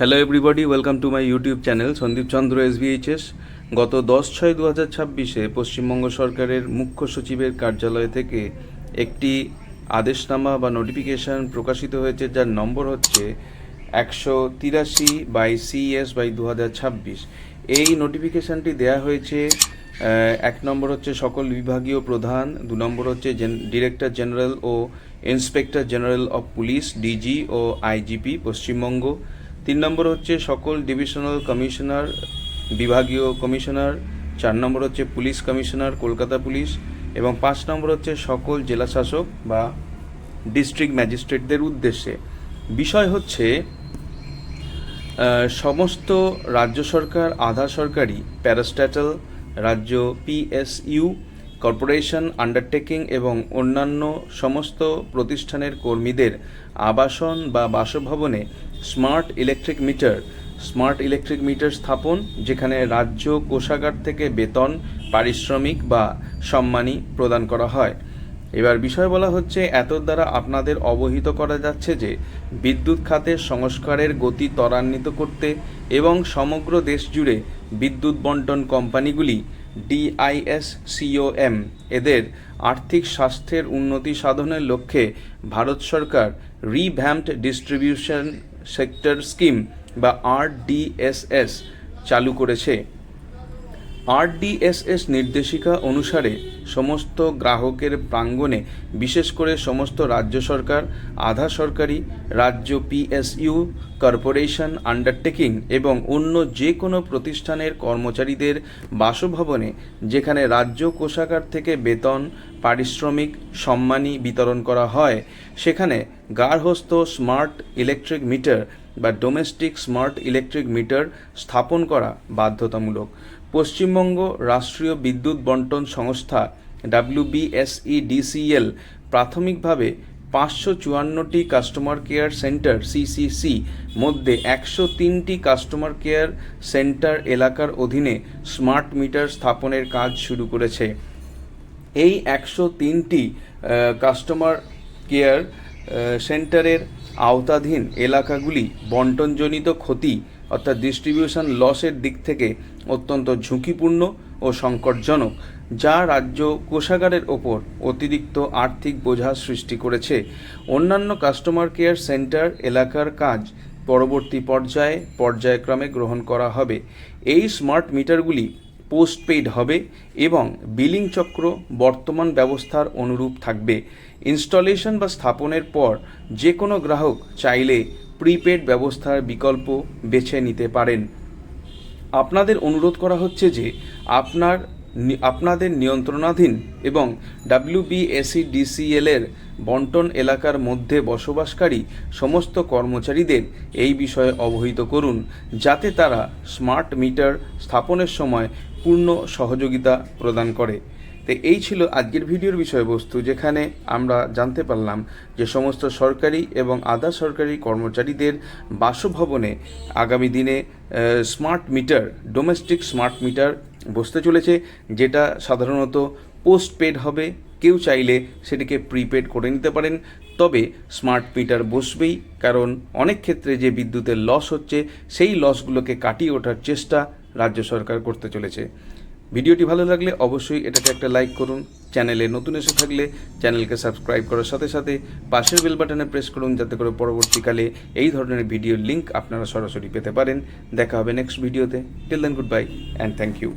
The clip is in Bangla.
Hello everybody, welcome to my YouTube channel Sandip Chandra SBHS। গত 10/6/2026 পশ্চিমবঙ্গ সরকারের মুখ্য সচিবের কার্যালয় থেকে একটি আদেশনামা বা নোটিফিকেশান প্রকাশিত হয়েছে, যার নম্বর হচ্ছে 183/CS/2026। এই নোটিফিকেশানটি দেয়া হয়েছে, 1 নম্বর হচ্ছে সকল বিভাগীয় প্রধান, 2 নম্বর হচ্ছে ডিরেক্টর জেনারেল ও inspector general of police DG ও IGP পশ্চিমবঙ্গ, 3 নম্বর হচ্ছে সকল ডিভিশনাল কমিশনার, বিভাগীয় কমিশনার, 4 নম্বর হচ্ছে পুলিশ কমিশনার কলকাতা পুলিশ, এবং 5 নম্বর হচ্ছে সকল জেলা শাসক বা ডিস্ট্রিক্ট ম্যাজিস্ট্রেটদের উদ্দেশ্যে। বিষয় হচ্ছে সমস্ত রাজ্য সরকার, আধা সরকারি, প্যারাস্ট্যাটাল, রাজ্য PSU, কর্পোরেশন, আন্ডারটেকিং এবং অন্যান্য সমস্ত প্রতিষ্ঠানের কর্মীদের আবাসন বা বাসভবনে স্মার্ট ইলেকট্রিক মিটার স্থাপন, যেখানে রাজ্য কোষাগার থেকে বেতন, পারিশ্রমিক বা সম্মানী প্রদান করা হয়। এবার বিষয় বলা হচ্ছে, এত দ্বারা আপনাদের অবহিত করা যাচ্ছে যে বিদ্যুৎ খাতের সংস্কারের গতি ত্বরান্বিত করতে এবং সমগ্র দেশ জুড়ে বিদ্যুৎ বণ্টন কোম্পানিগুলি DISCOM এদের আর্থিক স্বাস্থ্যের উন্নতি সাধনের লক্ষ্যে ভারত সরকার রিভ্যাম্পড ডিস্ট্রিবিউশন সেক্টর স্কিম বা RDSS চালু করেছে। RDSS নির্দেশিকা অনুসারে সমস্ত গ্রাহকের প্রাঙ্গণে, বিশেষ করে সমস্ত রাজ্য সরকার, আধা সরকারি, রাজ্য PSU, কর্পোরেশন, আন্ডারটেকিং এবং অন্য যে কোনো প্রতিষ্ঠানের কর্মচারীদের বাসভবনে, যেখানে রাজ্য কোষাগার থেকে বেতন, পারিশ্রমিক, সম্মানী বিতরণ করা হয়, সেখানে গার্হস্থ্য স্মার্ট ইলেকট্রিক মিটার বা ডোমেস্টিক স্মার্ট ইলেকট্রিক মিটার স্থাপন করা বাধ্যতামূলক। পশ্চিমবঙ্গ রাষ্ট্রীয় বিদ্যুৎ বণ্টন সংস্থা WBSEDCL প্রাথমিকভাবে 554টি কাস্টমার কেয়ার সেন্টার CCC মধ্যে 103টি কাস্টমার কেয়ার সেন্টার এলাকার অধীনে স্মার্ট মিটার স্থাপনের কাজ শুরু করেছে। এই 103টি কাস্টমার কেয়ার সেন্টারের আওতাধীন এলাকাগুলি বণ্টনজনিত ক্ষতি অর্থাৎ ডিস্ট্রিবিউশন লসের দিক থেকে অত্যন্ত ঝুঁকিপূর্ণ ও সংকটজনক, যা রাজ্য কোষাগারের ওপর অতিরিক্ত আর্থিক বোঝা সৃষ্টি করেছে। অন্যান্য কাস্টমার কেয়ার সেন্টার এলাকার কাজ পরবর্তী পর্যায়ক্রমে গ্রহণ করা হবে। এই স্মার্ট মিটারগুলি পোস্টপেইড হবে এবং বিলিং চক্র বর্তমান ব্যবস্থার অনুরূপ থাকবে। ইনস্টলেশন বা স্থাপনের পর যে কোনো গ্রাহক চাইলে প্রিপেড ব্যবস্থার বিকল্প বেছে নিতে পারেন। আপনাদের অনুরোধ করা হচ্ছে যে আপনাদের নিয়ন্ত্রণাধীন এবং WBSEDCL এর বণ্টন এলাকার মধ্যে বসবাসকারী সমস্ত কর্মচারীদের এই বিষয়ে অবহিত করুন, যাতে তারা স্মার্ট মিটার স্থাপনের সময় পূর্ণ সহযোগিতা প্রদান করে। তো এই ছিল আজকের ভিডিওর বিষয়বস্তু, যেখানে আমরা জানতে পারলাম যে সমস্ত সরকারি এবং আধা সরকারি কর্মচারীদের বাসভবনে আগামী দিনে smart meter, domestic smart meter বসতে চলেছে, যেটা সাধারণত পোস্টপেড হবে। কেউ চাইলে সেটিকে প্রিপেড করে নিতে পারেন, তবে স্মার্ট মিটার বসবেই, কারণ অনেক ক্ষেত্রে যে বিদ্যুতের লস হচ্ছে, সেই লসগুলোকে কাটিয়ে ওঠার চেষ্টা রাজ্য সরকার করতে চলেছে। ভিডিওটি ভালো লাগলে অবশ্যই এটাকে একটা লাইক করুন। চ্যানেলে নতুন এসে থাকলে চ্যানেলকে সাবস্ক্রাইব করার সাথে সাথে পাশের বেল বাটনে প্রেস করুন, যাতে করে পরবর্তীকালে এই ধরনের ভিডিওর লিঙ্ক আপনারা সরাসরি পেতে পারেন। দেখা হবে নেক্সট ভিডিওতে। Till then, good bye and thank you.